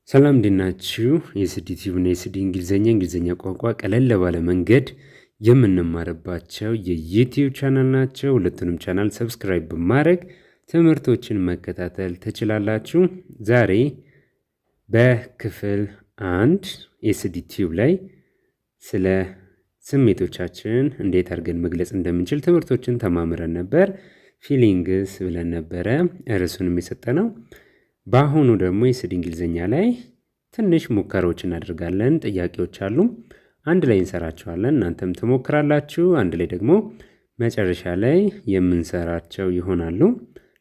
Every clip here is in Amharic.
ሰላም እንዴት ናችሁ? የኤስዲ ቲዩብ እና የኤስዲ እንግሊዝኛ ቋንቋ ቀለል ባለ መንገድ የምንማርባቸው የዩቲዩብ ቻናል ናቸው። ሁለቱንም ቻናል ሰብስክራይብ በማድረግ ትምህርቶችን መከታተል ትችላላችሁ። ዛሬ በክፍል 1 ኤስዲ ቲዩብ ላይ ስለ ስሜቶቻችን እንዴት አድርገን መግለጽ እንደምንችል ትምህርቶችን ተማምረን ነበር። ፊሊንግስ ብለን ነበረ ርዕሱንም የሰጠነው። በአሁኑ ደግሞ የኤስዲ እንግሊዝኛ ላይ ትንሽ ሙከራዎች እናደርጋለን። ጥያቄዎች አሉ፣ አንድ ላይ እንሰራቸዋለን። እናንተም ትሞክራላችሁ፣ አንድ ላይ ደግሞ መጨረሻ ላይ የምንሰራቸው ይሆናሉ።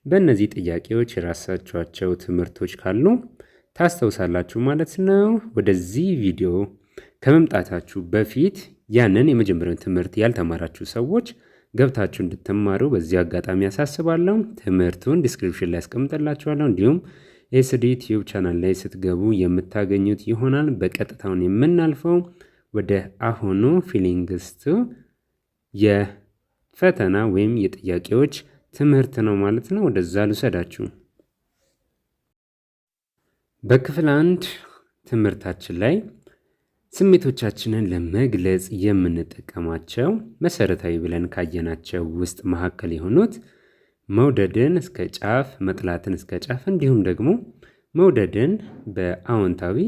በእነዚህ ጥያቄዎች የራሳችኋቸው ትምህርቶች ካሉ ታስታውሳላችሁ ማለት ነው። ወደዚህ ቪዲዮ ከመምጣታችሁ በፊት ያንን የመጀመሪያውን ትምህርት ያልተማራችሁ ሰዎች ገብታችሁ እንድትማሩ በዚህ አጋጣሚ ያሳስባለሁ። ትምህርቱን ዲስክሪፕሽን ላይ ያስቀምጥላችኋለሁ፣ እንዲሁም ኤስዲ ቲዩብ ቻናል ላይ ስትገቡ የምታገኙት ይሆናል። በቀጥታውን የምናልፈው ወደ አሁኑ ፊሊንግስ የፈተና ወይም የጥያቄዎች ትምህርት ነው ማለት ነው። ወደዛ ልውሰዳችሁ። በክፍል 1 ትምህርታችን ላይ ስሜቶቻችንን ለመግለጽ የምንጠቀማቸው መሰረታዊ ብለን ካየናቸው ውስጥ መካከል የሆኑት መውደድን እስከ ጫፍ፣ መጥላትን እስከ ጫፍ፣ እንዲሁም ደግሞ መውደድን በአዎንታዊ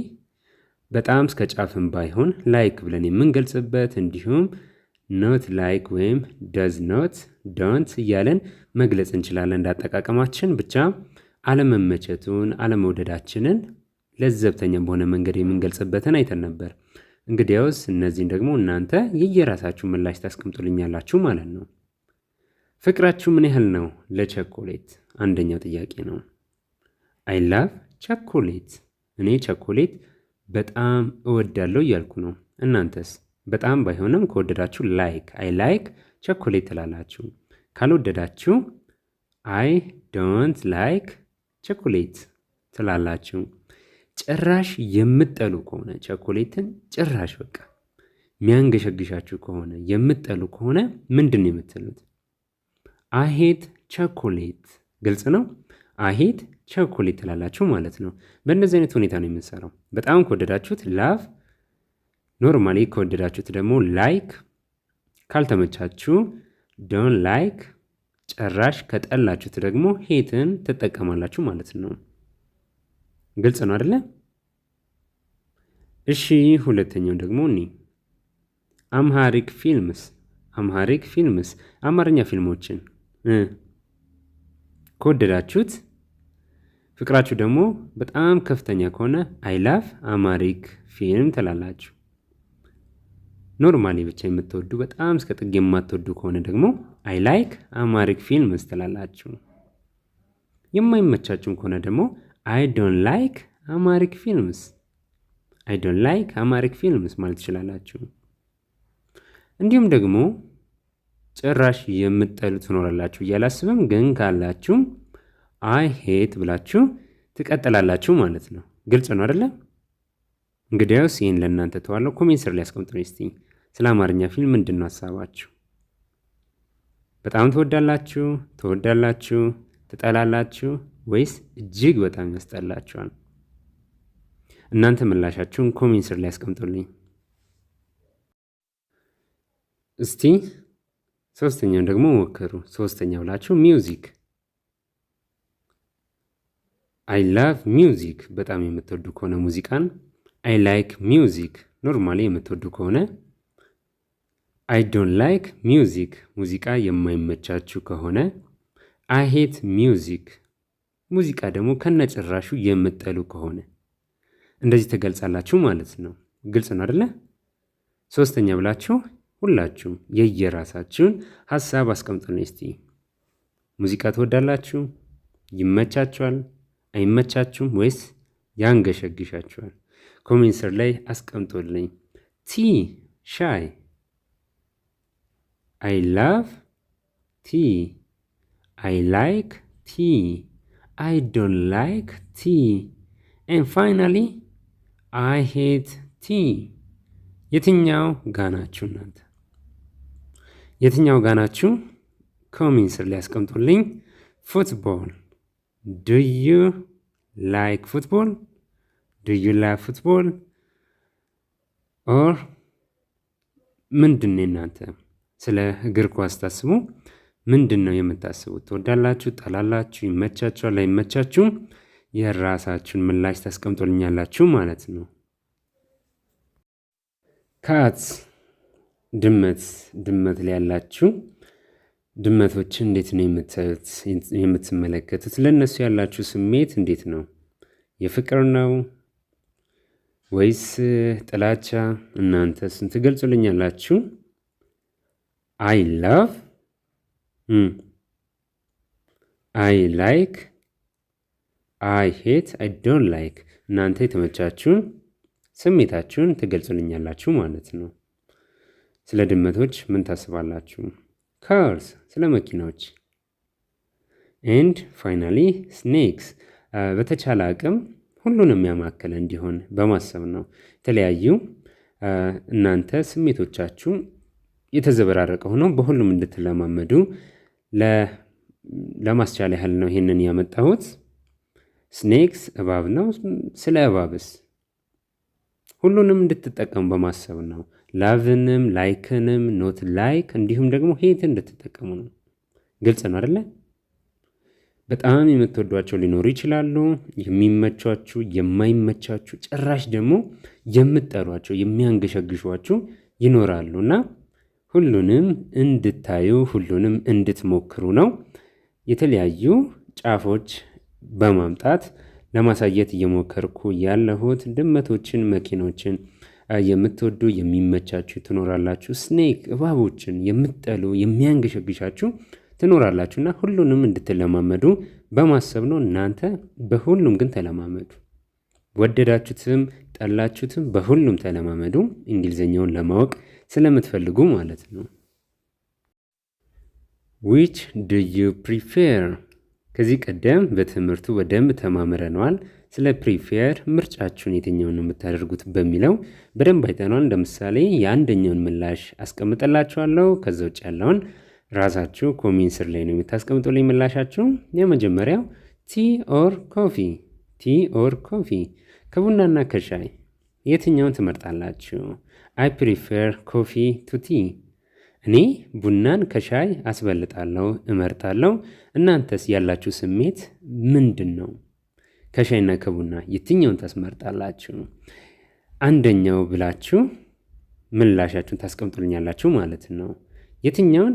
በጣም እስከ ጫፍም ባይሆን ላይክ ብለን የምንገልጽበት፣ እንዲሁም ኖት ላይክ ወይም ዶዝ ኖት ዶንት እያለን መግለጽ እንችላለን። እንዳጠቃቀማችን ብቻ አለመመቸቱን አለመውደዳችንን ለዘብተኛ በሆነ መንገድ የምንገልጽበትን አይተን ነበር። እንግዲያውስ እነዚህን ደግሞ እናንተ የየራሳችሁ ምላሽ ታስቀምጡልኛላችሁ ማለት ነው። ፍቅራችሁ ምን ያህል ነው ለቸኮሌት? አንደኛው ጥያቄ ነው። አይ ላቭ ቸኮሌት፣ እኔ ቸኮሌት በጣም እወዳለሁ እያልኩ ነው። እናንተስ? በጣም ባይሆንም ከወደዳችሁ ላይክ አይ ላይክ ቸኮሌት ትላላችሁ። ካልወደዳችሁ አይ ዶንት ላይክ ቸኮሌት ትላላችሁ። ጭራሽ የምትጠሉ ከሆነ ቸኮሌትን ጭራሽ በቃ ሚያንገሸግሻችሁ ከሆነ የምትጠሉ ከሆነ ምንድን ነው የምትሉት? አይ ሄት ቸኮሌት። ግልጽ ነው። አይ ሄት ቸኮሌት ትላላችሁ ማለት ነው። በእንደዚህ አይነት ሁኔታ ነው የምንሰራው። በጣም ከወደዳችሁት ላቭ፣ ኖርማሊ ከወደዳችሁት ደግሞ ላይክ፣ ካልተመቻችሁ ዶን ላይክ፣ ጭራሽ ከጠላችሁት ደግሞ ሄትን ትጠቀማላችሁ ማለት ነው። ግልጽ ነው አይደለ? እሺ፣ ሁለተኛው ደግሞ አምሃሪክ ፊልምስ አማርኛ ፊልሞችን ከወደዳችሁት ፍቅራችሁ ደግሞ በጣም ከፍተኛ ከሆነ አይ ላቭ አማሪክ ፊልም ትላላችሁ። ኖርማሊ ብቻ የምትወዱ በጣም እስከ ጥግ የማትወዱ ከሆነ ደግሞ አይ ላይክ አማሪክ ፊልምስ ትላላችሁ። የማይመቻችሁም ከሆነ ደግሞ አይ ዶንት ላይክ አማሪክ ፊልምስ ማለት ትችላላችሁ። እንዲሁም ደግሞ ጭራሽ የምትጠሉ ትኖራላችሁ እያላስብም፣ ግን ካላችሁ አይ ሄት ብላችሁ ትቀጥላላችሁ ማለት ነው። ግልጽ ነው አይደለም? እንግዲያውስ ይህን ለእናንተ ተዋለው። ኮሜንት ስር ላይ ያስቀምጡልኝ እስቲ። ስለ አማርኛ ፊልም ምንድን ነው ሀሳባችሁ? በጣም ትወዳላችሁ፣ ትጠላላችሁ ወይስ እጅግ በጣም ያስጠላችኋል? እናንተ ምላሻችሁን ኮሜንት ስር ላይ ያስቀምጡልኝ እስቲ። ሶስተኛው ደግሞ ሞክሩ። ሶስተኛው ብላችሁ ሚውዚክ አይ ላቭ ሚውዚክ በጣም የምትወዱ ከሆነ ሙዚቃን አይ ላይክ ሚውዚክ ኖርማሊ የምትወዱ ከሆነ አይ ዶንት ላይክ ሚውዚክ ሙዚቃ የማይመቻችሁ ከሆነ አይ ሄት ሚውዚክ ሙዚቃ ደግሞ ከነጭራሹ የምትጠሉ ከሆነ እንደዚህ ትገልጻላችሁ ማለት ነው። ግልጽ ነው አይደለ? ሶስተኛ ብላችሁ ሁላችሁም የየራሳችሁን ሀሳብ አስቀምጡልኝ እስቲ። ሙዚቃ ትወዳላችሁ? ይመቻችኋል? አይመቻችሁም? ወይስ ያንገሸግሻችኋል? ኮሜንት ስር ላይ አስቀምጡልኝ። ቲ ሻይ አይ ላቭ ቲ፣ አይ ላይክ ቲ፣ አይ ዶንት ላይክ ቲ ኤንድ ፋይናሊ አይ ሄት ቲ። የትኛው ጋናችሁ እናንተ? የትኛው ጋናችሁ? ኮሜንት ስር ላይ ያስቀምጡልኝ። ፉትቦል ዱ ዩ ላይክ ፉትቦል? ዱ ዩ ላቭ ፉትቦል ኦር ምንድን ነው እናንተ ስለ እግር ኳስ ታስቡ ምንድን ነው የምታስቡት? ትወዳላችሁ? ጠላላችሁ? ይመቻችኋል? አይመቻችሁም? የራሳችሁን ምላሽ ታስቀምጦልኛላችሁ ማለት ነው። ካት ድመት ላይ ያላችሁ ድመቶችን እንዴት ነው የምትመለከቱት? ለእነሱ ያላችሁ ስሜት እንዴት ነው? የፍቅር ነው ወይስ ጥላቻ? እናንተ ስንት ገልጹልኛላችሁ? አይ ላቭ፣ አይ ላይክ፣ አይ ሄት፣ አይ ዶንት ላይክ። እናንተ የተመቻችሁን ስሜታችሁን ትገልጹልኛላችሁ ማለት ነው። ስለ ድመቶች ምን ታስባላችሁ? ካርስ፣ ስለ መኪናዎች። ኤንድ ፋይናሊ ስኔክስ፣ በተቻለ አቅም ሁሉንም ያማከለ እንዲሆን በማሰብ ነው። የተለያዩ እናንተ ስሜቶቻችሁ የተዘበራረቀ ሆነው በሁሉም እንድትለማመዱ ለማስቻል ያህል ነው ይህንን ያመጣሁት። ስኔክስ እባብ ነው። ስለ እባብስ ሁሉንም እንድትጠቀሙ በማሰብ ነው። ላቭንም ላይክንም ኖት ላይክ እንዲሁም ደግሞ ሄት እንድትጠቀሙ ነው። ግልጽ ነው አይደለ? በጣም የምትወዷቸው ሊኖሩ ይችላሉ። የሚመቿችሁ፣ የማይመቻችሁ፣ ጭራሽ ደግሞ የምትጠሏቸው፣ የሚያንገሸግሿችሁ ይኖራሉ እና ሁሉንም እንድታዩ ሁሉንም እንድትሞክሩ ነው የተለያዩ ጫፎች በማምጣት ለማሳየት እየሞከርኩ ያለሁት። ድመቶችን፣ መኪኖችን የምትወዱ የሚመቻችሁ ትኖራላችሁ። ስኔክ እባቦችን የምትጠሉ የሚያንገሸግሻችሁ ትኖራላችሁ እና ሁሉንም እንድትለማመዱ በማሰብ ነው። እናንተ በሁሉም ግን ተለማመዱ። ወደዳችሁትም ጠላችሁትም በሁሉም ተለማመዱ። እንግሊዝኛውን ለማወቅ ስለምትፈልጉ ማለት ነው። which do you prefer? ከዚህ ቀደም በትምህርቱ በደንብ ተማምረነዋል። ስለ ፕሪፌር ምርጫችሁን የትኛውን ነው የምታደርጉት በሚለው በደንብ አይተነዋል። እንደምሳሌ የአንደኛውን ምላሽ አስቀምጠላችኋለሁ። ከዛ ውጭ ያለውን ራሳችሁ ኮሜንት ስር ላይ ነው የምታስቀምጡልኝ ምላሻችሁ። የመጀመሪያው ቲ ኦር ኮፊ፣ ቲ ኦር ኮፊ፣ ከቡናና ከሻይ የትኛውን ትመርጣላችሁ? አይ ፕሪፌር ኮፊ ቱ ቲ፣ እኔ ቡናን ከሻይ አስበልጣለሁ እመርጣለሁ። እናንተስ ያላችሁ ስሜት ምንድን ነው? ከሻይና ከቡና የትኛውን ታስመርጣላችሁ? አንደኛው ብላችሁ ምላሻችሁን ታስቀምጡልኛላችሁ ማለት ነው። የትኛውን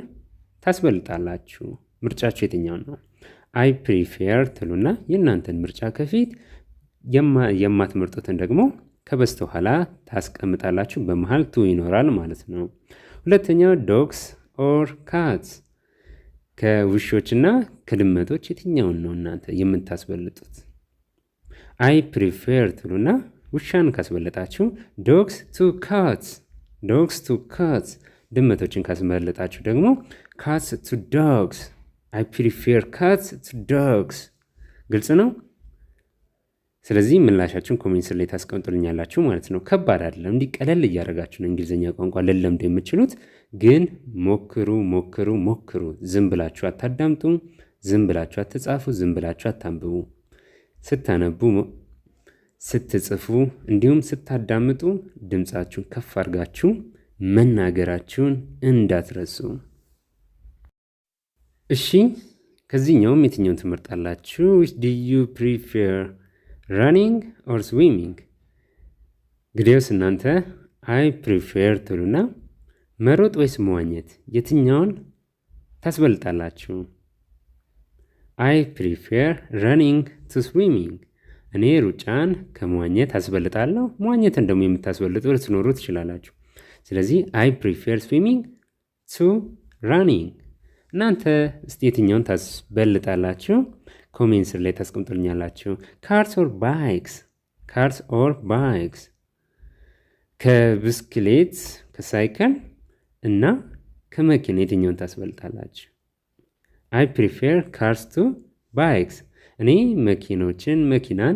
ታስበልጣላችሁ? ምርጫችሁ የትኛውን ነው? አይ ፕሪፌር ትሉና የእናንተን ምርጫ ከፊት የማትመርጡትን ደግሞ ከበስተኋላ ታስቀምጣላችሁ። በመሃል ቱ ይኖራል ማለት ነው። ሁለተኛው ዶግስ ኦር ካትስ፣ ከውሾችና ከድመቶች የትኛውን ነው እናንተ የምታስበልጡት? አይ ፕሪፌር ትሉና ውሻን ካስበለጣችሁ ዶግስ ቱ ካትስ፣ ዶግስ ቱ ካትስ። ድመቶችን ካስበለጣችሁ ደግሞ ካትስ ቱ ዶግስ፣ አይ ፕሪፌር ካትስ ቱ ዶግስ። ግልጽ ነው። ስለዚህ ምላሻችሁን ኮሜንት ላይ ታስቀምጡልኛላችሁ ማለት ነው። ከባድ አይደለም። እንዲህ ቀለል እያደረጋችሁ ነው እንግሊዝኛ ቋንቋ ልለምዱ የምችሉት። ግን ሞክሩ ሞክሩ ሞክሩ። ዝም ብላችሁ አታዳምጡ፣ ዝም ብላችሁ አትጻፉ፣ ዝም ብላችሁ አታንብቡ። ስታነቡ፣ ስትጽፉ እንዲሁም ስታዳምጡ ድምፃችሁን ከፍ አድርጋችሁ መናገራችሁን እንዳትረሱ። እሺ፣ ከዚህኛውም የትኛውን ትመርጣላችሁ? ዱ ዩ ፕሪፌር ራኒንግ ኦር ስዊሚንግ? እንግዲያውስ እናንተ አይ ፕሪፌር ትሉና መሮጥ ወይስ መዋኘት የትኛውን ታስበልጣላችሁ? አይ ፕሪፌር ራኒንግ ቱ ስዊሚንግ፣ እኔ ሩጫን ከመዋኘት አስበልጣለሁ። መዋኘትን ደግሞ የምታስበልጡ ልትኖሩ ትችላላችሁ። ስለዚህ አይ ፕሪፌር ስዊሚንግ ቱ ራኒንግ። እናንተ እስቲ የትኛውን ታስበልጣላችሁ? ኮሜንት ስር ላይ ታስቀምጡልኛላችሁ። ካርስ ኦር ባይክስ፣ ካርስ ኦር ባይክስ፣ ከብስክሌት ከሳይክል እና ከመኪና የትኛውን ታስበልጣላችሁ? አይ ፕሪፌር ካርስ ቱ ባይክስ፣ እኔ መኪናን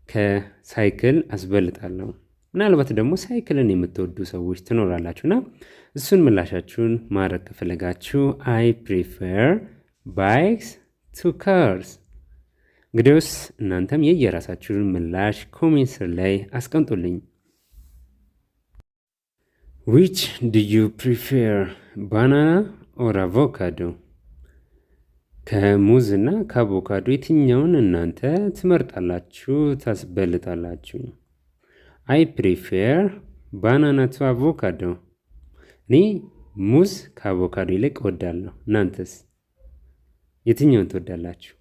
ከሳይክል አስበልጣለሁ። ምናልባት ደግሞ ሳይክልን የምትወዱ ሰዎች ትኖራላችሁና እሱን ምላሻችሁን ማድረግ ከፈለጋችሁ አይ ፕሪፌር ባይክስ ቱ ካርስ፣ እንግዲያውስ እናንተም የየራሳችሁን ምላሽ ኮሜንት ስር ላይ አስቀምጡልኝ። Which do you prefer, banana or avocado? ከሙዝ እና ከአቮካዶ የትኛውን እናንተ ትመርጣላችሁ ታስበልጣላችሁ? I prefer banana to avocado. እኔ ሙዝ ከአቮካዶ ይልቅ እወዳለሁ። እናንተስ የትኛውን ትወዳላችሁ?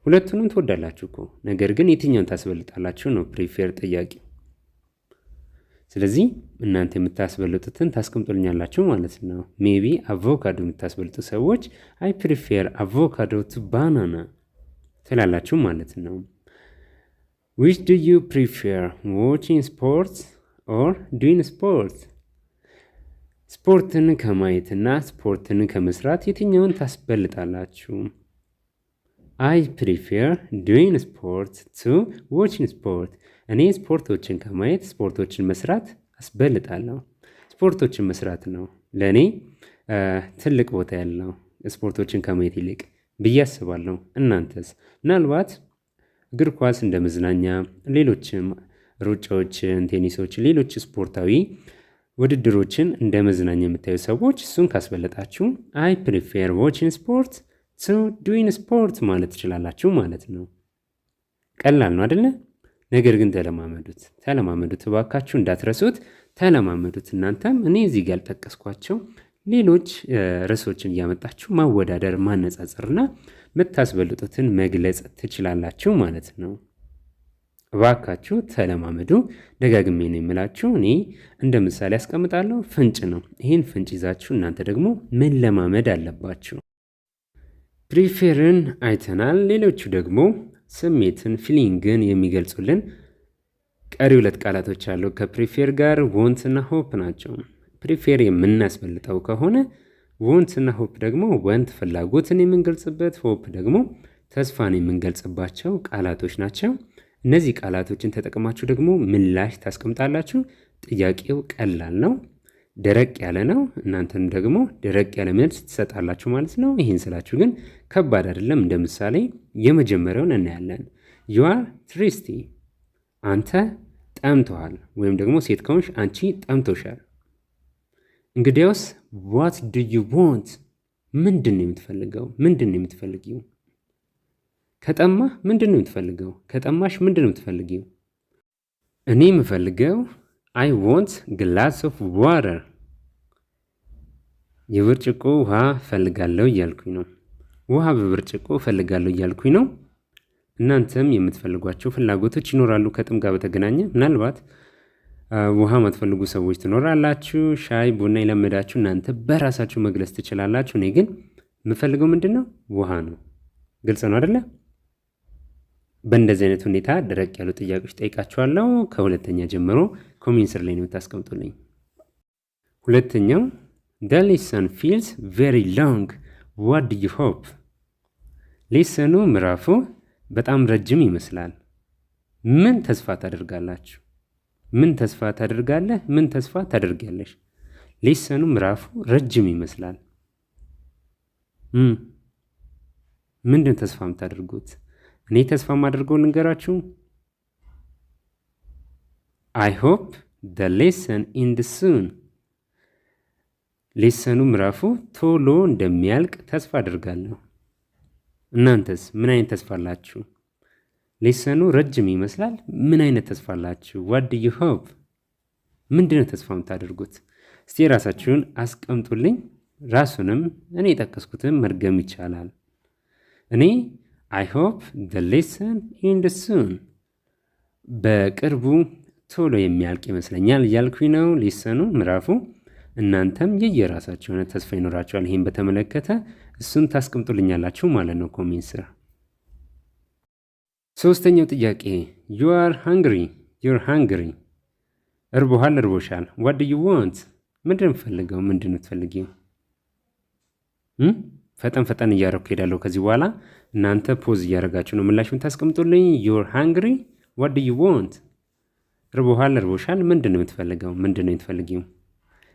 ሁለቱንም ትወዳላችሁ እኮ፣ ነገር ግን የትኛውን ታስበልጣላችሁ ነው ፕሪፌር ጥያቄው። ስለዚህ እናንተ የምታስበልጡትን ታስቀምጡልኛላችሁ ማለት ነው። ሜቢ አቮካዶ የምታስበልጡ ሰዎች አይ ፕሪፌር አቮካዶ ቱ ባናና ትላላችሁ ማለት ነው። ዊች ዱ ዩ ፕሪፌር ዋቺንግ ስፖርት ኦር ዱዊንግ ስፖርት? ስፖርትን ከማየትና ስፖርትን ከመስራት የትኛውን ታስበልጣላችሁ? አይ ፕሪፌር ዱዊንግ ስፖርት ቱ ዋቺንግ ስፖርት። እኔ ስፖርቶችን ከማየት ስፖርቶችን መስራት አስበልጣለሁ። ስፖርቶችን መስራት ነው ለእኔ ትልቅ ቦታ ያለው ስፖርቶችን ከማየት ይልቅ ብዬ አስባለሁ። እናንተስ? ምናልባት እግር ኳስ እንደ መዝናኛ፣ ሌሎችም ሩጫዎችን፣ ቴኒሶችን፣ ሌሎች ስፖርታዊ ውድድሮችን እንደ መዝናኛ የምታዩ ሰዎች እሱን ካስበለጣችሁ አይ ፕሪፌር ዋቺንግ ስፖርት ቱ ዱዊንግ ስፖርት ማለት ትችላላችሁ ማለት ነው። ቀላል ነው አይደለ? ነገር ግን ተለማመዱት እባካችሁ፣ እንዳትረሱት፣ ተለማመዱት። እናንተም እኔ እዚህ ጋር ያልጠቀስኳቸው ሌሎች ርዕሶችን እያመጣችሁ ማወዳደር፣ ማነጻጸርና የምታስበልጡትን መግለጽ ትችላላችሁ ማለት ነው። እባካችሁ ተለማመዱ። ደጋግሜ ነው የምላችሁ። እኔ እንደ ምሳሌ ያስቀምጣለሁ፣ ፍንጭ ነው። ይህን ፍንጭ ይዛችሁ እናንተ ደግሞ መለማመድ አለባችሁ። ፕሪፌርን አይተናል። ሌሎቹ ደግሞ ስሜትን ፊሊንግን የሚገልጹልን ቀሪ ሁለት ቃላቶች አሉ ከፕሪፌር ጋር፣ ወንት እና ሆፕ ናቸው። ፕሪፌር የምናስበልጠው ከሆነ ወንት እና ሆፕ ደግሞ ወንት ፍላጎትን የምንገልጽበት፣ ሆፕ ደግሞ ተስፋን የምንገልጽባቸው ቃላቶች ናቸው። እነዚህ ቃላቶችን ተጠቅማችሁ ደግሞ ምላሽ ታስቀምጣላችሁ። ጥያቄው ቀላል ነው፣ ደረቅ ያለ ነው። እናንተም ደግሞ ደረቅ ያለ መልስ ትሰጣላችሁ ማለት ነው። ይህን ስላችሁ ግን ከባድ አይደለም። እንደ ምሳሌ የመጀመሪያውን እናያለን። ዩ አር ትሪስቲ፣ አንተ ጠምተዋል፣ ወይም ደግሞ ሴት ከሆንሽ አንቺ ጠምቶሻል። እንግዲያውስ ዋት ዱ ዩ ዋንት፣ ምንድን ነው የምትፈልገው? ምንድን ነው የምትፈልጊው? ከጠማህ ምንድን ነው የምትፈልገው? ከጠማሽ ምንድን ነው የምትፈልጊው? እኔ የምፈልገው አይ ዋንት ግላስ ኦፍ ዋተር፣ የብርጭቆ ውሃ ፈልጋለሁ እያልኩኝ ነው። ውሃ በብርጭቆ ፈልጋለሁ እያልኩኝ ነው። እናንተም የምትፈልጓቸው ፍላጎቶች ይኖራሉ ከጥም ጋር በተገናኘ። ምናልባት ውሃ ማትፈልጉ ሰዎች ትኖራላችሁ። ሻይ ቡና የለመዳችሁ እናንተ በራሳችሁ መግለጽ ትችላላችሁ። እኔ ግን የምፈልገው ምንድን ነው? ውሃ ነው። ግልጽ ነው አይደለ? በእንደዚህ አይነት ሁኔታ ደረቅ ያሉ ጥያቄዎች ጠይቃችኋለሁ። ከሁለተኛ ጀምሮ ኮሜንት ስር ላይ ነው የምታስቀምጡልኝ። ሁለተኛው the lesson feels very long, what do you hope? ሌሰኑ ምዕራፉ በጣም ረጅም ይመስላል። ምን ተስፋ ታደርጋላችሁ? ምን ተስፋ ታደርጋለህ? ምን ተስፋ ታደርጊያለሽ? ሌሰኑ ምዕራፉ ረጅም ይመስላል። ምንድን ተስፋ የምታደርጉት? እኔ ተስፋ የማደርገው ልንገራችሁ። I hope the lesson ends soon. ሌሰኑ ምዕራፉ ቶሎ እንደሚያልቅ ተስፋ አደርጋለሁ። እናንተስ ምን አይነት ተስፋ አላችሁ? ሌሰኑ ረጅም ይመስላል። ምን አይነት ተስፋ አላችሁ? what do you hope? ምንድነው ተስፋ የምታደርጉት? እስቲ የራሳችሁን አስቀምጡልኝ። ራሱንም እኔ የጠቀስኩትን መድገም ይቻላል። እኔ I hope the lesson ends soon፣ በቅርቡ ቶሎ የሚያልቅ ይመስለኛል እያልኩኝ ነው ሌሰኑ ምዕራፉ። እናንተም የየራሳችሁ የሆነ ተስፋ ይኖራችኋል። ይህን በተመለከተ እሱን ታስቀምጡልኛላችሁ ማለት ነው ኮሜንት ስር። ሶስተኛው ጥያቄ you are hungry, you're hungry፣ እርቦሃል፣ እርቦሻል። what do you want? ምንድን ነው የምትፈልገው? ምንድን ነው የምትፈልጊው? ፈጠን ፈጠን እያደረኩ ሄዳለሁ ከዚህ በኋላ። እናንተ ፖዝ እያደረጋችሁ ነው ምላሹን ታስቀምጡልኝ። you're hungry, what do you want? እርቦሃል፣ እርቦሻል። ምንድን ነው የምትፈልገው? ምንድን ነው የምትፈልጊው?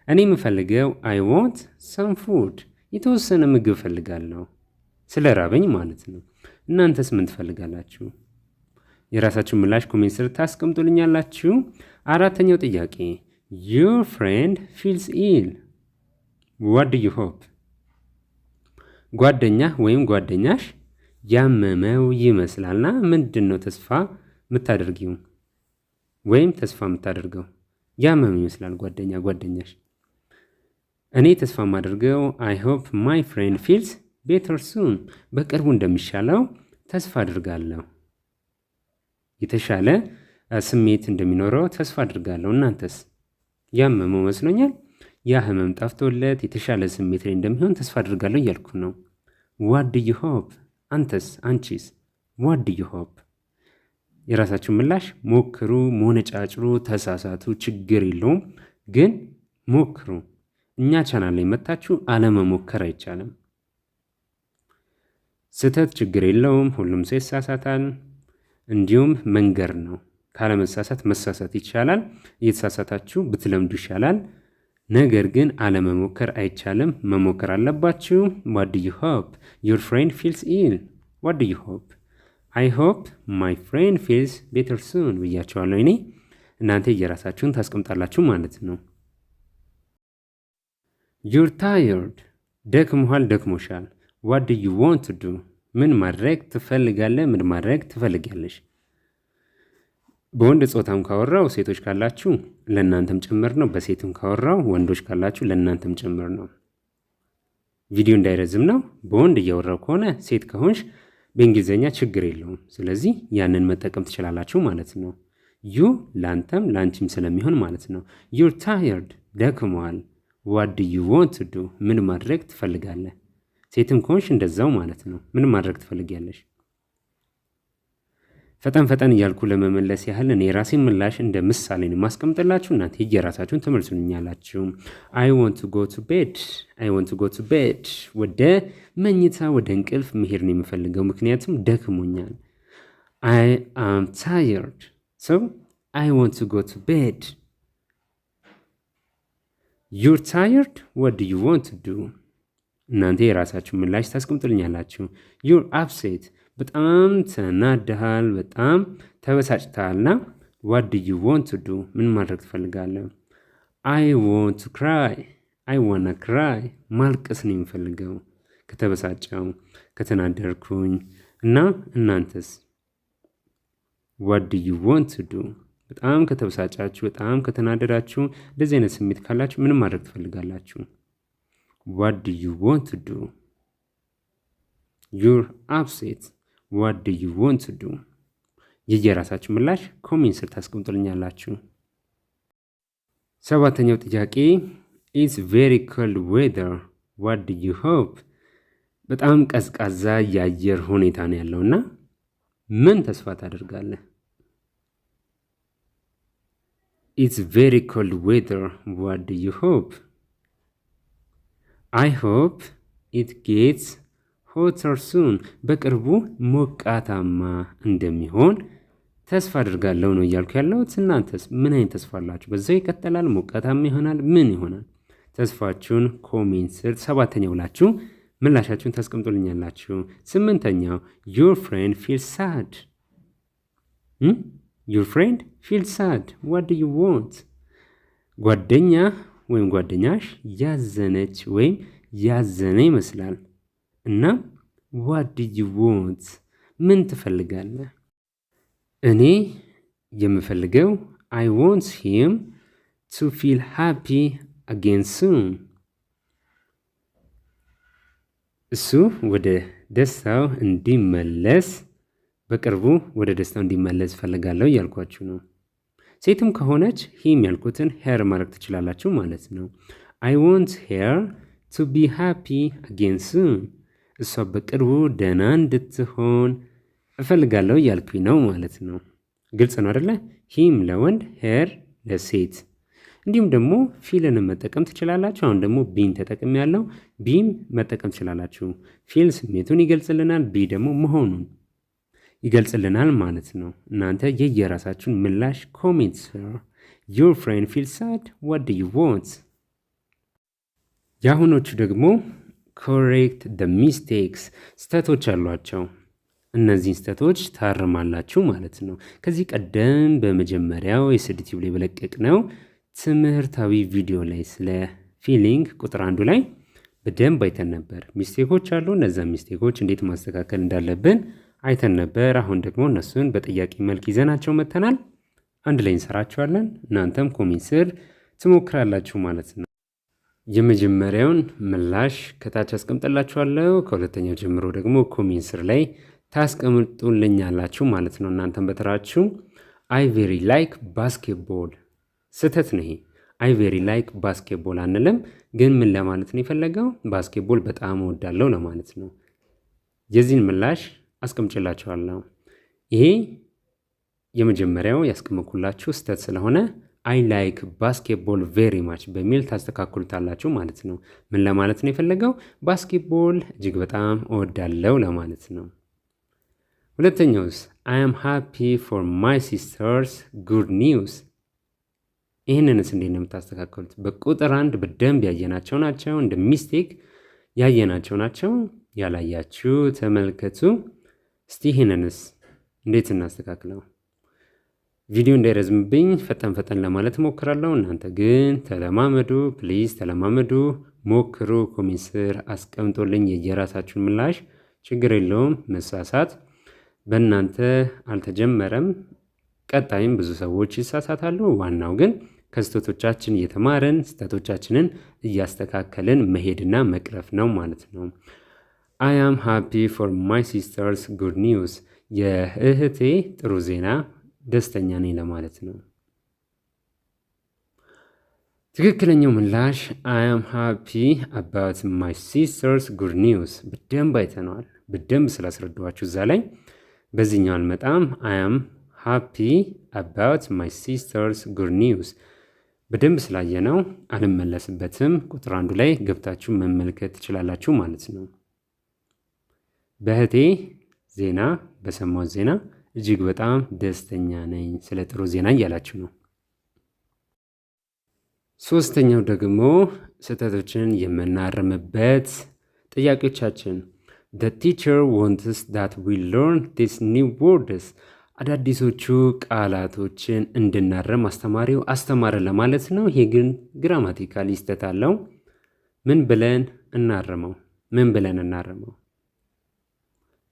እኔ የምፈልገው I want some food፣ የተወሰነ ምግብ እፈልጋለሁ። ስለ ራበኝ ማለት ነው። እናንተስ ምን ትፈልጋላችሁ? የራሳችሁን ምላሽ ኮሜንት ስር ታስቀምጡልኛላችሁ። አራተኛው ጥያቄ your friend feels ill what do you hope? ጓደኛህ ወይም ጓደኛሽ ያመመው ይመስላልና ምንድን ነው ተስፋ የምታደርጊው ወይም ተስፋ የምታደርገው? ያመመው ይመስላል ጓደኛሽ። እኔ ተስፋ የማደርገው I hope my friend feels better soon በቅርቡ እንደሚሻለው ተስፋ አድርጋለሁ። የተሻለ ስሜት እንደሚኖረው ተስፋ አድርጋለሁ። እናንተስ? ያመመው መስሎኛል። ያ ህመም ጠፍቶለት የተሻለ ስሜት ላይ እንደሚሆን ተስፋ አድርጋለሁ እያልኩ ነው። what do you hope? አንተስ? አንቺስ? what do you hope? የራሳችሁን ምላሽ ሞክሩ፣ ሞነጫጭሩ፣ ተሳሳቱ፣ ችግር የለውም ግን ሞክሩ። እኛ ቻናል ላይ መታችሁ አለመሞከር አይቻልም። ስህተት ችግር የለውም፣ ሁሉም ሰው ይሳሳታል። እንዲሁም መንገር ነው። ካለመሳሳት መሳሳት ይቻላል። እየተሳሳታችሁ ብትለምዱ ይሻላል። ነገር ግን አለመሞከር አይቻልም፣ መሞከር አለባችሁ። what do you hope your friend feels ill? what do you hope? I hope my friend feels better soon ብያችኋለሁ። እኔ እናንተ የራሳችሁን ታስቀምጣላችሁ ማለት ነው። you're tired ደክሞሃል፣ ደክሞሻል። what do you want to do? ምን ማድረግ ትፈልጋለህ? ምን ማድረግ ትፈልጊያለሽ? በወንድ ጾታም ካወራው ሴቶች ካላችሁ ለእናንተም ጭምር ነው። በሴትም ካወራው ወንዶች ካላችሁ ለእናንተም ጭምር ነው። ቪዲዮ እንዳይረዝም ነው። በወንድ እያወራው ከሆነ ሴት ከሆንሽ በእንግሊዝኛ ችግር የለውም። ስለዚህ ያንን መጠቀም ትችላላችሁ ማለት ነው። ዩ ለአንተም ለአንቺም ስለሚሆን ማለት ነው። you're tired ደክመዋል። what do you want to do? ምን ማድረግ ትፈልጋለህ? ሴትም ከሆንሽ እንደዛው ማለት ነው። ምን ማድረግ ትፈልጊያለሽ? ፈጠን እያልኩ ለመመለስ ያህል እኔ የራሴን ምላሽ እንደ ምሳሌ ነው ማስቀምጥላችሁ። እናንተ የራሳችሁን ትመልሱልኛላችሁ። I want to go to bed. I want to go to bed. ወደ መኝታ ወደ እንቅልፍ መሄድ ነው የምፈልገው ምክንያቱም ደክሞኛል። I am tired. So I want to go to bed. You're tired? What do you want to do? እናንተ የራሳችሁን ምላሽ ታስቀምጡልኛላችሁ። You're upset. በጣም ተናደሃል፣ በጣም ተበሳጭተሃልና what do you want to do? ምን ማድረግ ትፈልጋለህ? I want to cry. I wanna cry. ማልቀስ ነው የምፈልገው ከተበሳጨው ከተናደርኩኝ። እና እናንተስ? what do you want to do? በጣም ከተበሳጫችሁ፣ በጣም ከተናደዳችሁ፣ እንደዚህ አይነት ስሜት ካላችሁ ምን ማድረግ ትፈልጋላችሁ? what do you want to do? you're upset. what do you want to do? የየራሳችሁ ምላሽ ኮሜንት ስር ታስቀምጡልኛላችሁ። ሰባተኛው ጥያቄ it's very cold weather. what do you hope? በጣም ቀዝቃዛ የአየር ሁኔታ ነው ያለውና ምን ተስፋ ታደርጋለህ? it's very cold weather. what do you hope? I hope it gets hotter soon. በቅርቡ ሞቃታማ እንደሚሆን ተስፋ አድርጋለሁ ነው እያልኩ ያለሁት። እናንተስ ምን አይነት ተስፋ አላችሁ? በዛው ይቀጥላል? ሞቃታማ ይሆናል? ምን ይሆናል? ተስፋችሁን ኮሜንት ስር ሰባተኛው ብላችሁ ምላሻችሁን ታስቀምጡልኛላችሁ። ስምንተኛው your friend feels sad. your friend feels sad. what do you want? ጓደኛ ወይም ጓደኛሽ ያዘነች ወይም ያዘነ ይመስላል እና what do you want? ምን ትፈልጋለህ? እኔ የምፈልገው I want him to feel happy again soon. እሱ ወደ ደስታው እንዲመለስ በቅርቡ ወደ ደስታው እንዲመለስ ፈልጋለሁ እያልኳችሁ ነው። ሴትም ከሆነች ሂም ያልኩትን ሄር ማድረግ ትችላላችሁ ማለት ነው። I want her to be happy again soon. እሷ በቅርቡ ደህና እንድትሆን እፈልጋለሁ እያልኩኝ ነው ማለት ነው። ግልጽ ነው አይደለ? ሂም ለወንድ ሄር ለሴት። እንዲሁም ደግሞ ፊልን መጠቀም ትችላላችሁ። አሁን ደግሞ ቢን ተጠቅም ያለው ቢም መጠቀም ትችላላችሁ። ፊል ስሜቱን ይገልጽልናል፣ ቢ ደግሞ መሆኑን ይገልጽልናል ማለት ነው። እናንተ የየራሳችሁን ምላሽ ኮሜንት ስር your friend feels sad. what do you want? የአሁኖቹ ደግሞ correct the mistakes ስህተቶች አሏቸው። እነዚህን ስህተቶች ታርማላችሁ ማለት ነው። ከዚህ ቀደም በመጀመሪያው የስድቲው ላይ በለቀቅነው ትምህርታዊ ቪዲዮ ላይ ስለ ፊሊንግ ቁጥር 1 ላይ በደንብ አይተን ነበር። ሚስቴኮች አሉ። እነዚያ ሚስቴኮች እንዴት ማስተካከል እንዳለብን አይተን ነበር። አሁን ደግሞ እነሱን በጥያቄ መልክ ይዘናቸው መተናል። አንድ ላይ እንሰራቸዋለን። እናንተም ኮሜንት ስር ትሞክራላችሁ ማለት ነው። የመጀመሪያውን ምላሽ ከታች አስቀምጠላችኋለሁ። ከሁለተኛው ጀምሮ ደግሞ ኮሜንት ስር ላይ ታስቀምጡልኛላችሁ ማለት ነው። እናንተም በተራችሁ አይ ቬሪ ላይክ ባስኬትቦል። ስህተት ነው ይሄ። አይ ቬሪ ላይክ ባስኬትቦል አንልም፣ ግን ምን ለማለት ነው የፈለገው? ባስኬትቦል በጣም እወዳለሁ ለማለት ነው። የዚህን ምላሽ አስቀምጭላችኋለሁ። ይሄ የመጀመሪያው ያስቀመጥኩላችሁ ስህተት ስለሆነ አይ ላይክ ባስኬትቦል ቬሪ ማች በሚል ታስተካክሉታላችሁ ማለት ነው። ምን ለማለት ነው የፈለገው? ባስኬትቦል እጅግ በጣም እወዳለሁ ለማለት ነው። ሁለተኛውስ አይ አም ሃፒ ፎር ማይ ሲስተርስ ጉድ ኒውስ። ይህንንስ እንዴት ነው የምታስተካክሉት? በቁጥር 1 በደንብ ያየናቸው ናቸው። እንደ ሚስቴክ ያየናቸው ናቸው። ያላያችሁ ተመልከቱ። እስቲ ይህንንስ እንዴት እናስተካክለው? ቪዲዮ እንዳይረዝምብኝ ፈጠን ለማለት ሞክራለሁ። እናንተ ግን ተለማመዱ፣ ፕሊዝ ተለማመዱ፣ ሞክሩ። ኮሜንት ስር አስቀምጦልኝ የየራሳችሁን ምላሽ። ችግር የለውም መሳሳት በእናንተ አልተጀመረም። ቀጣይም ብዙ ሰዎች ይሳሳታሉ። ዋናው ግን ከስህተቶቻችን እየተማረን ስህተቶቻችንን እያስተካከልን መሄድና መቅረፍ ነው ማለት ነው። አይ አም ሃፒ ፎር ማይ ሲስተርስ ጉድ ኒውስ፣ የእህቴ ጥሩ ዜና ደስተኛ ነኝ ለማለት ነው። ትክክለኛው ምላሽ አይ አም ሃፒ አባውት ማይ ሲስተርስ ጉድ ኒውስ። በደንብ አይተነዋል። በደንብ ስላስረዳኋችሁ እዛ ላይ በዚህኛው አልመጣም። አይ አም ሃፒ አባውት ማይ ሲስተርስ ጉድ ኒውስ በደንብ ስላየነው አልመለስበትም። ቁጥር 1 ላይ ገብታችሁ መመልከት ትችላላችሁ ማለት ነው። በእህቴ ዜና በሰማሁት ዜና እጅግ በጣም ደስተኛ ነኝ። ስለ ጥሩ ዜና እያላችሁ ነው። ሶስተኛው ደግሞ ስህተቶችን የምናርምበት ጥያቄዎቻችን The teacher wants that we learn these new words። አዳዲሶቹ ቃላቶችን እንድናርም አስተማሪው አስተማረ ለማለት ነው። ይሄ ግን ግራማቲካሊ ስህተት አለው። ምን ብለን እናርመው?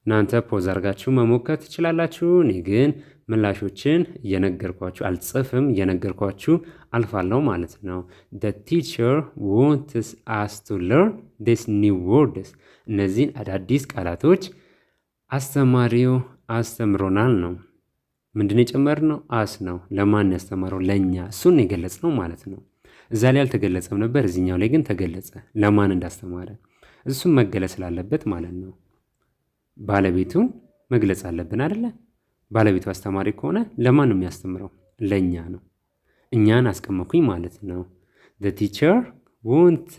እናንተ ፖዝ አድርጋችሁ መሞከር ትችላላችሁ። እኔ ግን ምላሾችን እየነገርኳችሁ አልጽፍም፣ እየነገርኳችሁ አልፋለሁ ማለት ነው። The teacher wants us to learn these new words። እነዚህን አዳዲስ ቃላቶች አስተማሪው አስተምሮናል ነው። ምንድን የጨመርነው? አስ ነው። ለማን ያስተማረው? ለእኛ። እሱን የገለጽነው ማለት ነው። እዛ ላይ አልተገለጸም ነበር፣ እዚኛው ላይ ግን ተገለጸ ለማን እንዳስተማረ። እሱም መገለጽ ስላለበት ማለት ነው። ባለቤቱን መግለጽ አለብን አይደለ? ባለቤቱ አስተማሪ ከሆነ ለማን ነው የሚያስተምረው? ለእኛ ነው። እኛን አስቀመኩኝ ማለት ነው። The teacher wants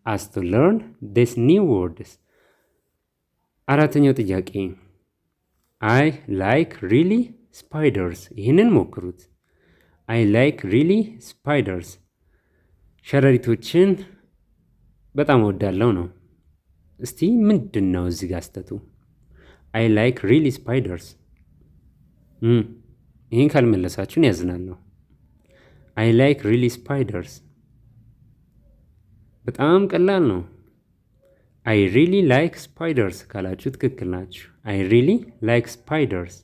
us to learn these new words። አራተኛው ጥያቄ I like really spiders። ይህንን ሞክሩት። I like really spiders። ሸረሪቶችን በጣም እወዳለሁ ነው። እስቲ ምንድን ነው እዚህ ጋር ስተቱ? I like really spiders። ይህን ካልመለሳችሁን ያዝናለሁ። I like really spiders በጣም ቀላል ነው። I really like spiders ካላችሁ ትክክል ናችሁ። I really like spiders።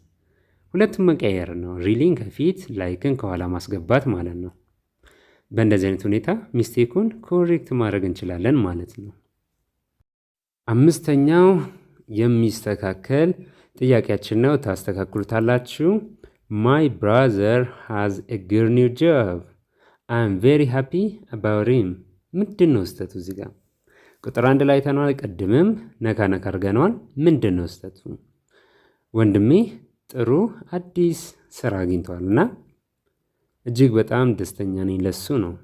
ሁለቱም መቀየር ነው። ሪሊን ከፊት ላይክን ከኋላ ማስገባት ማለት ነው። በእንደዚህ አይነት ሁኔታ ሚስቴኩን ኮሬክት ማድረግ እንችላለን ማለት ነው። አምስተኛው የሚስተካከል ጥያቄያችን ነው። ታስተካክሉታላችሁ። My brother has a good new job. I'm very happy about him። ምንድን ነው ስህተቱ እዚህ ጋር? ቁጥር 1 ላይ ተናል። ቀድምም ነካ አድርገነዋል። ምንድን ነው ስህተቱ? ወንድሜ ጥሩ አዲስ ስራ አግኝተዋልና እጅግ በጣም ደስተኛ ነኝ ለሱ ነው።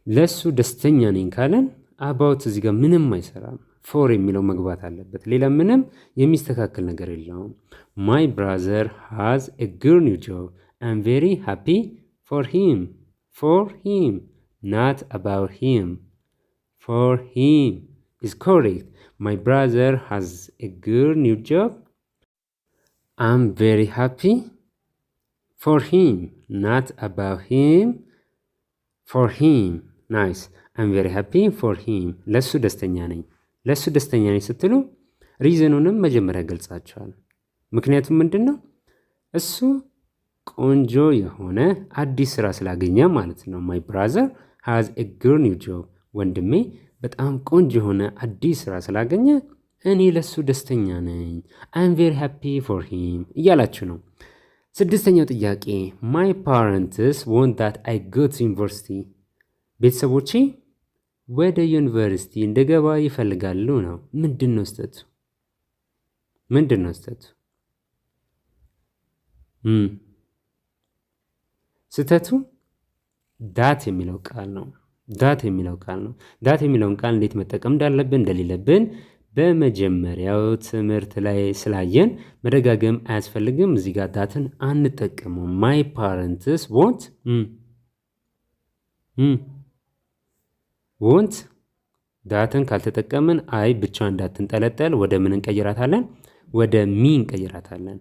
ለሱ ደስተኛ ነኝ ካለን አባውት እዚህ ጋር ምንም አይሰራም። ፎር የሚለው መግባት አለበት። ሌላ ምንም የሚስተካከል ነገር የለውም። My brother has a good new job. I'm very happy for him. For him, not about him. For him is correct. My brother has a good new job. I'm very happy for him, not about him. For him. Nice. I'm very happy for him. ለሱ ደስተኛ ነኝ። ለሱ ደስተኛ ነኝ ስትሉ ሪዝኑንም መጀመሪያ ገልጻቸዋል። ምክንያቱም ምንድን ነው? እሱ ቆንጆ የሆነ አዲስ ስራ ስላገኘ ማለት ነው። ማይ ብራዘር ሃዝ ኤ ጉድ ኒው ጆብ። ወንድሜ በጣም ቆንጆ የሆነ አዲስ ስራ ስላገኘ እኔ ለሱ ደስተኛ ነኝ። አይም ቬሪ ሃፒ ፎር ሂም እያላችሁ ነው። ስድስተኛው ጥያቄ ማይ ፓረንትስ ወንት ዳት አይ ጎ ቱ ዩኒቨርሲቲ። ቤተሰቦቼ ወደ ዩኒቨርሲቲ እንደገባ ይፈልጋሉ ነው። ምንድን ነው ስህተቱ? ምንድን ነው ስህተቱ? ስህተቱ ዳት የሚለው ቃል ነው። ዳት የሚለው ቃል ነው። ዳት የሚለውን ቃል እንዴት መጠቀም እንዳለብን እንደሌለብን በመጀመሪያው ትምህርት ላይ ስላየን መደጋገም አያስፈልግም። እዚህ ጋር ዳትን አንጠቀመው። ማይ ፓረንትስ ወንት ወንት ዳትን ካልተጠቀምን አይ ብቻ እንዳትንጠለጠል ወደ ምን እንቀይራታለን? ወደ ሚ እንቀይራታለን።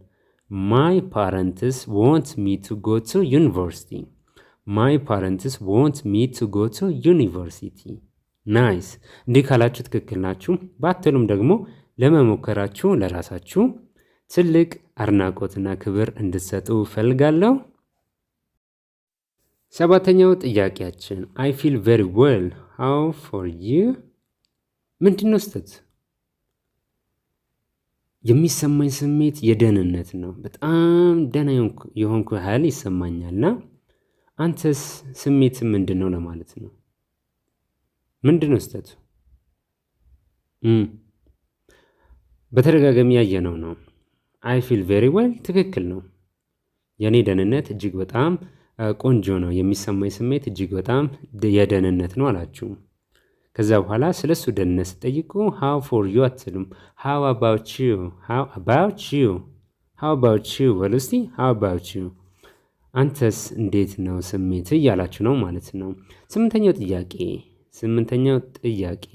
ማይ ፓረንትስ ወንት ሚ ቱ ጎ ቱ ዩኒቨርሲቲ። ማይ ፓረንትስ ወንት ሚ ቱ ጎ ቱ ዩኒቨርሲቲ። ናይስ። እንዲህ ካላችሁ ትክክል ናችሁ። ባትሉም ደግሞ ለመሞከራችሁ ለራሳችሁ ትልቅ አድናቆትና ክብር እንድትሰጡ እፈልጋለሁ። ሰባተኛው ጥያቄያችን አይ ፊል ቬሪ ዌል ሃው ፎር ዩ። ምንድን ነው ስህተት? የሚሰማኝ ስሜት የደህንነት ነው። በጣም ደህና የሆንኩ ያህል ይሰማኛልና አንተስ ስሜት ምንድን ነው ለማለት ነው። ምንድን ነው ስህተቱ? በተደጋጋሚ ያየነው ነው። አይ ፊል ቬሪ ዌል ትክክል ነው። የእኔ ደህንነት እጅግ በጣም ቆንጆ ነው። የሚሰማኝ ስሜት እጅግ በጣም የደህንነት ነው አላችሁ። ከዛ በኋላ ስለ እሱ ደህንነት ስጠይቁ ሃው ፎር ዩ አትሉም። ሃው አባውት ዩ፣ ሃው አባውት ዩ፣ ሃው አባውት ዩ በሉ እስቲ። ሃው አባውት ዩ አንተስ እንዴት ነው ስሜት እያላችሁ ነው ማለት ነው። ስምንተኛው ጥያቄ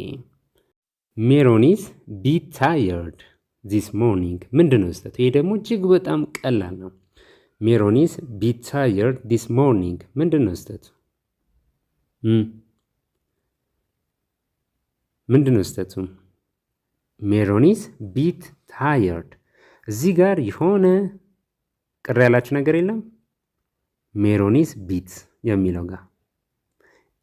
ሜሮኒስ ቢ ታየርድ ዚስ ሞርኒንግ። ምንድን ነው ስህተቱ? ይሄ ደግሞ እጅግ በጣም ቀላል ነው። ሜሮኒስ ቢ ታየርድ ዚስ ሞርኒንግ ምንድን ነው ስህተቱ? ምንድን ነው ስህተቱ? ሜሮኒስ ቢት ታየርድ። እዚህ ጋር የሆነ ቅር ያላችሁ ነገር የለም? ሜሮኒስ ቢት የሚለው ጋር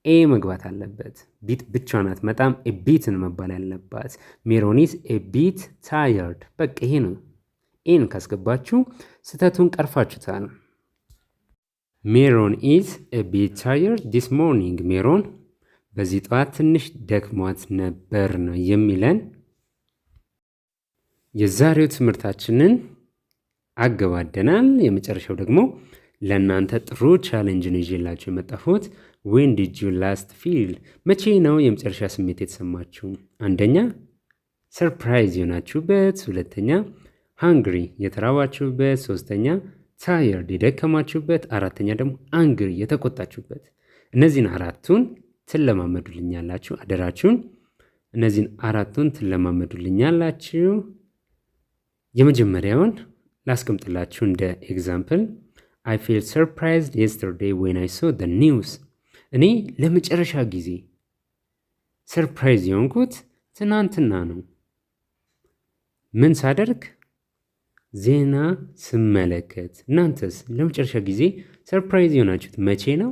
ኤ መግባት አለበት። ቢት ብቻዋን አትመጣም። ቢትን መባል ያለባት። ሜሮኒስ ቢት ታየርድ። በቃ ይሄ ነው። ኤን ካስገባችሁ ስህተቱን ቀርፋችሁታል። ሜሮን ኢዝ ቢት ታየርድ ዲስ ሞርኒንግ። ሜሮን በዚህ ጠዋት ትንሽ ደክሟት ነበር ነው የሚለን። የዛሬው ትምህርታችንን አገባደናል። የመጨረሻው ደግሞ ለእናንተ ጥሩ ቻሌንጅ ነው ይዤላችሁ የመጣሁት። ዌን ዲድ ዩ ላስት ፊል፣ መቼ ነው የመጨረሻ ስሜት የተሰማችሁ? አንደኛ ሰርፕራይዝ የሆናችሁበት፣ ሁለተኛ ሃንግሪ የተራባችሁበት፣ ሶስተኛ ታየርድ የደከማችሁበት፣ አራተኛ ደግሞ አንግሪ የተቆጣችሁበት። እነዚህን አራቱን ትለማመዱልኛላችሁ። አደራችሁን እነዚህን አራቱን ትለማመዱልኛላችሁ። የመጀመሪያውን ላስቀምጥላችሁ እንደ ኤግዛምፕል። I feel surprised yesterday when I saw the news. እኔ ለመጨረሻ ጊዜ ሰርፕራይዝ የሆንኩት ትናንትና ነው። ምን ሳደርግ? ዜና ስመለከት። እናንተስ ለመጨረሻ ጊዜ ሰርፕራይዝ የሆናችሁት መቼ ነው?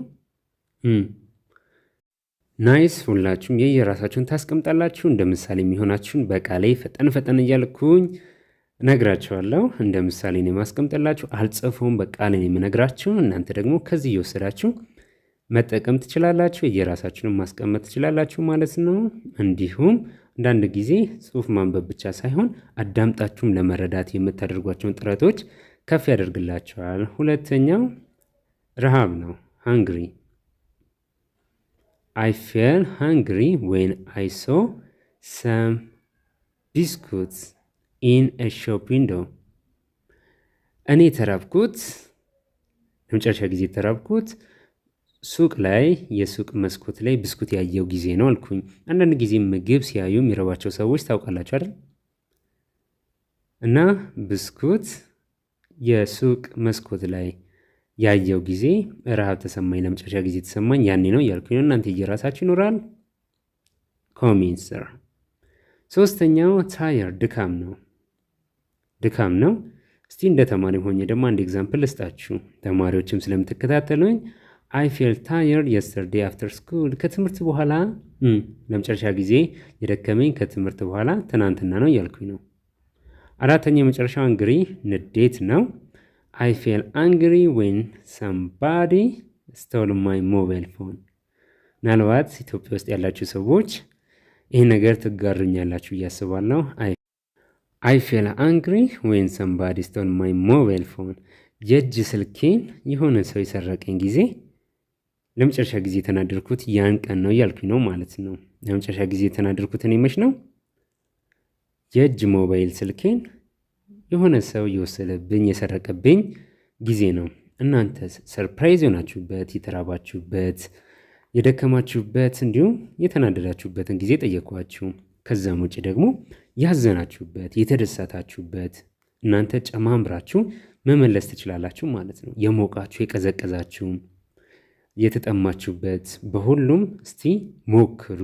ናይስ። ሁላችሁም የየራሳችሁን ታስቀምጣላችሁ። እንደ ምሳሌ የሚሆናችሁን በቃሌ ፈጠን እያልኩኝ ነግራችኋለሁ። እንደ ምሳሌ ነው የማስቀምጥላችሁ። አልጽፉም፣ በቃሌ ነው የምነግራችሁ። እናንተ ደግሞ ከዚህ እየወሰዳችሁ መጠቀም ትችላላችሁ። የየራሳችሁን ማስቀመጥ ትችላላችሁ ማለት ነው። እንዲሁም አንዳንድ ጊዜ ጽሑፍ ማንበብ ብቻ ሳይሆን አዳምጣችሁም ለመረዳት የምታደርጓቸውን ጥረቶች ከፍ ያደርግላችኋል። ሁለተኛው ረሃብ ነው። ሃንግሪ። I felt hungry when I saw some biscuits in a shop window. እኔ የተራብኩት ለመጨረሻ ጊዜ የተራብኩት ሱቅ ላይ የሱቅ መስኮት ላይ ብስኩት ያየው ጊዜ ነው አልኩኝ። አንዳንድ ጊዜ ምግብ ሲያዩ የሚረባቸው ሰዎች ታውቃላችሁ አይደል? እና ብስኩት የሱቅ መስኮት ላይ ያየው ጊዜ ረሃብ ተሰማኝ፣ ለመጨረሻ ጊዜ ተሰማኝ ያኔ ነው እያልኩኝ ነው። እናንተ እየራሳችሁ ይኖራል ኮሜንት ስር። ሶስተኛው ታየር ድካም ነው። እስቲ እንደ ተማሪ ሆኜ ደግሞ አንድ ኤግዛምፕል ልስጣችሁ፣ ተማሪዎችም ስለምትከታተሉኝ። አይ ፌል ታየርድ የስተርዴይ አፍተር ስኩል። ከትምህርት በኋላ ለመጨረሻ ጊዜ የደከመኝ ከትምህርት በኋላ ትናንትና ነው እያልኩኝ ነው። አራተኛ የመጨረሻው አንግሪ ንዴት ነው። አይ ፌል አንግሪ ዌን ሰምባዲ ስቶል ማይ ሞባይል ፎን። ምናልባት ኢትዮጵያ ውስጥ ያላችሁ ሰዎች ይህ ነገር ትጋሩኛላችሁ እያስባለሁ። አይ ፌል አንግሪ ዌን ሰምባዲ ስቶል ማይ ሞባይል ፎን። የእጅ ስልኬን የሆነ ሰው የሰረቀኝ ጊዜ ለመጨረሻ ጊዜ የተናደርኩት ያን ቀን ነው እያልኩኝ ነው ማለት ነው። ለመጨረሻ ጊዜ የተናደርኩት እኔ መች ነው? የእጅ ሞባይል ስልኬን የሆነ ሰው የወሰደብኝ የሰረቀብኝ ጊዜ ነው። እናንተስ ሰርፕራይዝ የሆናችሁበት፣ የተራባችሁበት፣ የደከማችሁበት እንዲሁም የተናደዳችሁበትን ጊዜ ጠየኳችሁ። ከዛም ውጭ ደግሞ ያዘናችሁበት፣ የተደሰታችሁበት እናንተ ጨማምራችሁ መመለስ ትችላላችሁ ማለት ነው። የሞቃችሁ፣ የቀዘቀዛችሁ፣ የተጠማችሁበት በሁሉም እስቲ ሞክሩ።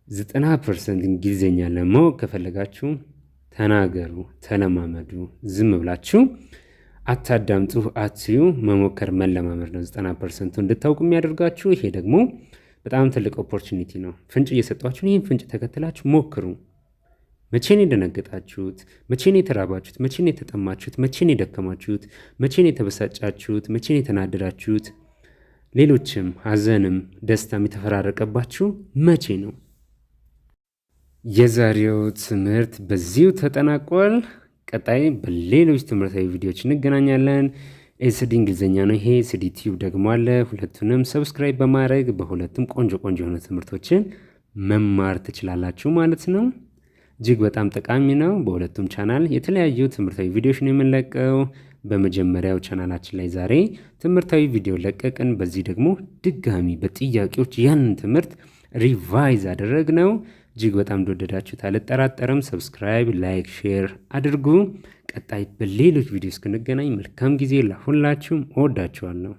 90% እንግሊዝኛ ለማወቅ ከፈለጋችሁ ተናገሩ፣ ተለማመዱ። ዝም ብላችሁ አታዳምጡ፣ አትዩ። መሞከር መለማመድ ነው 90% እንድታውቁ የሚያደርጋችሁ። ይሄ ደግሞ በጣም ትልቅ ኦፖርቹኒቲ ነው። ፍንጭ እየሰጧችሁ ይህን ፍንጭ ተከትላችሁ ሞክሩ። መቼ ነው የደነገጣችሁት? መቼ ነው የተራባችሁት? መቼ ነው የተጠማችሁት? መቼ ነው የደከማችሁት? መቼ ነው የተበሳጫችሁት? መቼ ነው የተናደዳችሁት? ሌሎችም ሀዘንም ደስታም የተፈራረቀባችሁ መቼ ነው? የዛሬው ትምህርት በዚሁ ተጠናቋል። ቀጣይ በሌሎች ትምህርታዊ ቪዲዮዎች እንገናኛለን። ኤስዲ እንግሊዝኛ ነው ይሄ፣ ኤስዲ ቲዩብ ደግሞ አለ። ሁለቱንም ሰብስክራይብ በማድረግ በሁለቱም ቆንጆ የሆኑ ትምህርቶችን መማር ትችላላችሁ ማለት ነው። እጅግ በጣም ጠቃሚ ነው። በሁለቱም ቻናል የተለያዩ ትምህርታዊ ቪዲዮዎች ነው የምንለቀው። በመጀመሪያው ቻናላችን ላይ ዛሬ ትምህርታዊ ቪዲዮ ለቀቅን። በዚህ ደግሞ ድጋሚ በጥያቄዎች ያንን ትምህርት ሪቫይዝ አደረግነው። እጅግ በጣም እንደወደዳችሁት አልጠራጠርም። ሰብስክራይብ፣ ላይክ፣ ሼር አድርጉ። ቀጣይ በሌሎች ቪዲዮ እስክንገናኝ መልካም ጊዜ ለሁላችሁም። እወዳችኋለሁ።